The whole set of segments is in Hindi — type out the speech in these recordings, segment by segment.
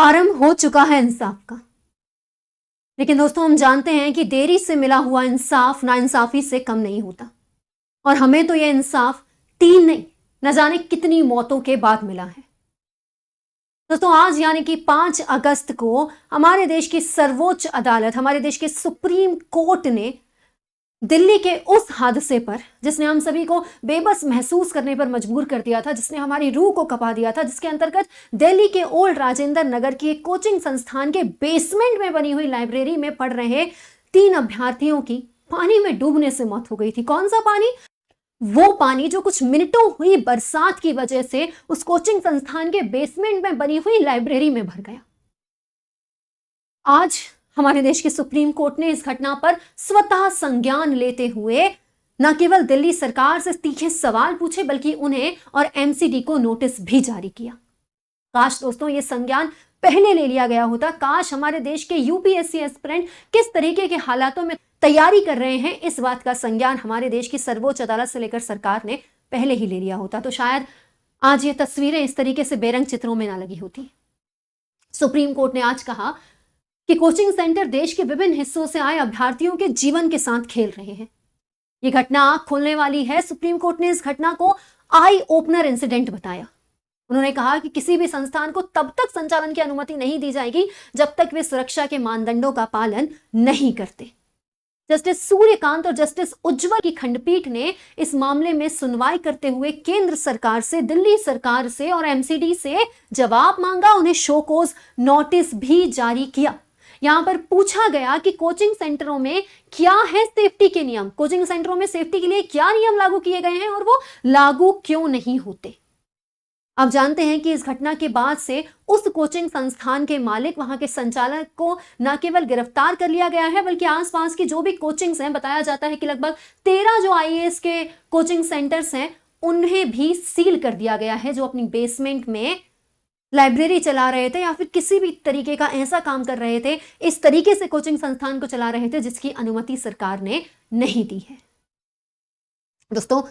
आरंभ हो चुका है इंसाफ का। लेकिन दोस्तों, हम जानते हैं कि देरी से मिला हुआ इंसाफ नाइंसाफी से कम नहीं होता, और हमें तो यह इंसाफ 3 नहीं, न जाने कितनी मौतों के बाद मिला है। दोस्तों, आज यानी कि 5 अगस्त को हमारे देश की सर्वोच्च अदालत, हमारे देश के सुप्रीम कोर्ट ने दिल्ली के उस हादसे पर, जिसने हम सभी को बेबस महसूस करने पर मजबूर कर दिया था, जिसने हमारी रूह को कपा दिया था, जिसके अंतर्गत दिल्ली के ओल्ड राजेंद्र नगर की एक कोचिंग संस्थान के बेसमेंट में बनी हुई लाइब्रेरी में पढ़ रहे 3 अभ्यर्थियों की पानी में डूबने से मौत हो गई थी। कौन सा पानी? वो पानी जो कुछ मिनटों हुई बरसात की वजह से उस कोचिंग संस्थान के बेसमेंट में बनी हुई लाइब्रेरी में भर गया। आज हमारे देश के सुप्रीम कोर्ट ने इस घटना पर स्वतः संज्ञान लेते हुए न केवल दिल्ली सरकार से तीखे सवाल पूछे, बल्कि उन्हें और एमसीडी को नोटिस भी जारी किया। काश दोस्तों ये संज्ञान पहले ले लिया गया होता। काश हमारे देश के यूपीएससी एस्पिरेंट किस तरीके के हालातों में तैयारी कर रहे हैं, इस बात का संज्ञान हमारे देश की सर्वोच्च अदालत से लेकर सरकार ने पहले ही ले लिया होता, तो शायद आज ये तस्वीरें इस तरीके से बेरंग चित्रों में ना लगी होती। सुप्रीम कोर्ट ने आज कहा कि कोचिंग सेंटर देश के विभिन्न हिस्सों से आए अभ्यर्थियों के जीवन के साथ खेल रहे हैं। यह घटना आंख खोलने वाली है। सुप्रीम कोर्ट ने इस घटना को आई ओपनर इंसिडेंट बताया। उन्होंने कहा कि किसी भी संस्थान को तब तक संचालन की अनुमति नहीं दी जाएगी जब तक वे सुरक्षा के मानदंडों का पालन नहीं करते। जस्टिस सूर्यकांत और जस्टिस उज्ज्वल की खंडपीठ ने इस मामले में सुनवाई करते हुए केंद्र सरकार से, दिल्ली सरकार से और एमसीडी से जवाब मांगा, उन्हें शोकॉज नोटिस भी जारी किया। यहां पर पूछा गया कि कोचिंग सेंटरों में क्या है सेफ्टी के नियम, कोचिंग सेंटरों में सेफ्टी के लिए क्या नियम लागू किए गए हैं और वो लागू क्यों नहीं होते। आप जानते हैं कि इस घटना के बाद से उस कोचिंग संस्थान के मालिक, वहां के संचालक को न केवल गिरफ्तार कर लिया गया है, बल्कि आसपास की जो भी कोचिंग्स हैं, बताया जाता है कि लगभग 13 जो आईएएस के कोचिंग सेंटर्स हैं, उन्हें भी सील कर दिया गया है, जो अपनी बेसमेंट में लाइब्रेरी चला रहे थे या फिर किसी भी तरीके का ऐसा काम कर रहे थे, इस तरीके से कोचिंग संस्थान को चला रहे थे जिसकी अनुमति सरकार ने नहीं दी है। दोस्तों,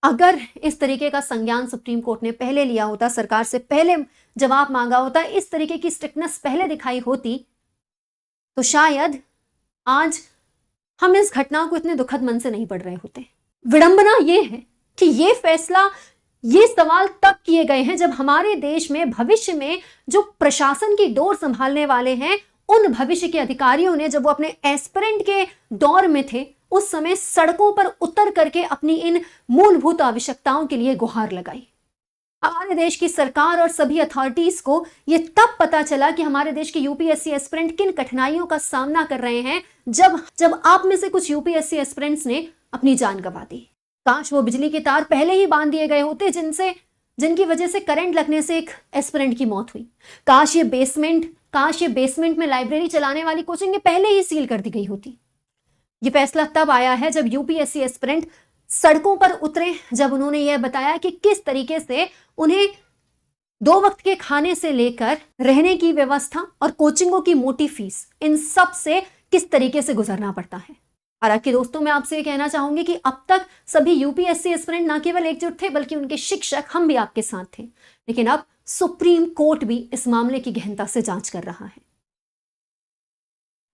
अगर इस तरीके का संज्ञान सुप्रीम कोर्ट ने पहले लिया होता, सरकार से पहले जवाब मांगा होता, इस तरीके की स्ट्रिक्टनेस पहले दिखाई होती, तो शायद आज हम इस घटना को इतने दुखद मन से नहीं पढ़ रहे होते। विडंबना यह है कि यह फैसला, ये सवाल तब किए गए हैं जब हमारे देश में भविष्य में जो प्रशासन की डोर संभालने वाले हैं, उन भविष्य के अधिकारियों ने, जब वो अपने एस्पिरेंट के दौर में थे, उस समय सड़कों पर उतर करके अपनी इन मूलभूत आवश्यकताओं के लिए गुहार लगाई। हमारे देश की सरकार और सभी अथॉरिटीज को यह तब पता चला कि हमारे देश के यूपीएससी एस्पिरेंट किन कठिनाइयों का सामना कर रहे हैं, जब आप में से कुछ यूपीएससी एस्पिरेंट्स ने अपनी जान गंवा दी। काश वो बिजली के तार पहले ही बांध दिए गए होते जिनकी वजह से करंट लगने से एक एस्पिरेंट की मौत हुई। काश ये बेसमेंट में लाइब्रेरी चलाने वाली कोचिंग पहले ही सील कर दी गई होती। ये फैसला तब आया है जब यूपीएससी एस्पिरेंट सड़कों पर उतरे, जब उन्होंने यह बताया कि किस तरीके से उन्हें 2 वक्त के खाने से लेकर रहने की व्यवस्था और कोचिंगों की मोटी फीस, इन सब से किस तरीके से गुजरना पड़ता है। हालांकि दोस्तों, मैं आपसे कहना चाहूंगी कि अब तक सभी यूपीएससी एस्पिरेंट न केवल एकजुट थे, बल्कि उनके शिक्षक, हम भी आपके साथ थे। लेकिन अब सुप्रीम कोर्ट भी इस मामले की गहनता से जांच कर रहा है।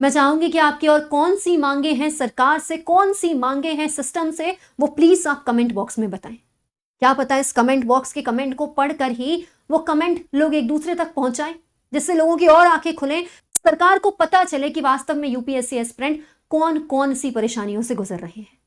मैं चाहूंगी कि आपकी और कौन सी मांगे हैं सरकार से, कौन सी मांगे हैं सिस्टम से, वो प्लीज आप कमेंट बॉक्स में बताएं। क्या पता इस कमेंट बॉक्स के कमेंट को पढ़कर ही वो कमेंट लोग एक दूसरे तक पहुंचाएं, जिससे लोगों की और आंखें खुलें, सरकार को पता चले कि वास्तव में यूपीएससी एस्पिरेंट कौन कौन सी परेशानियों से गुजर रहे हैं।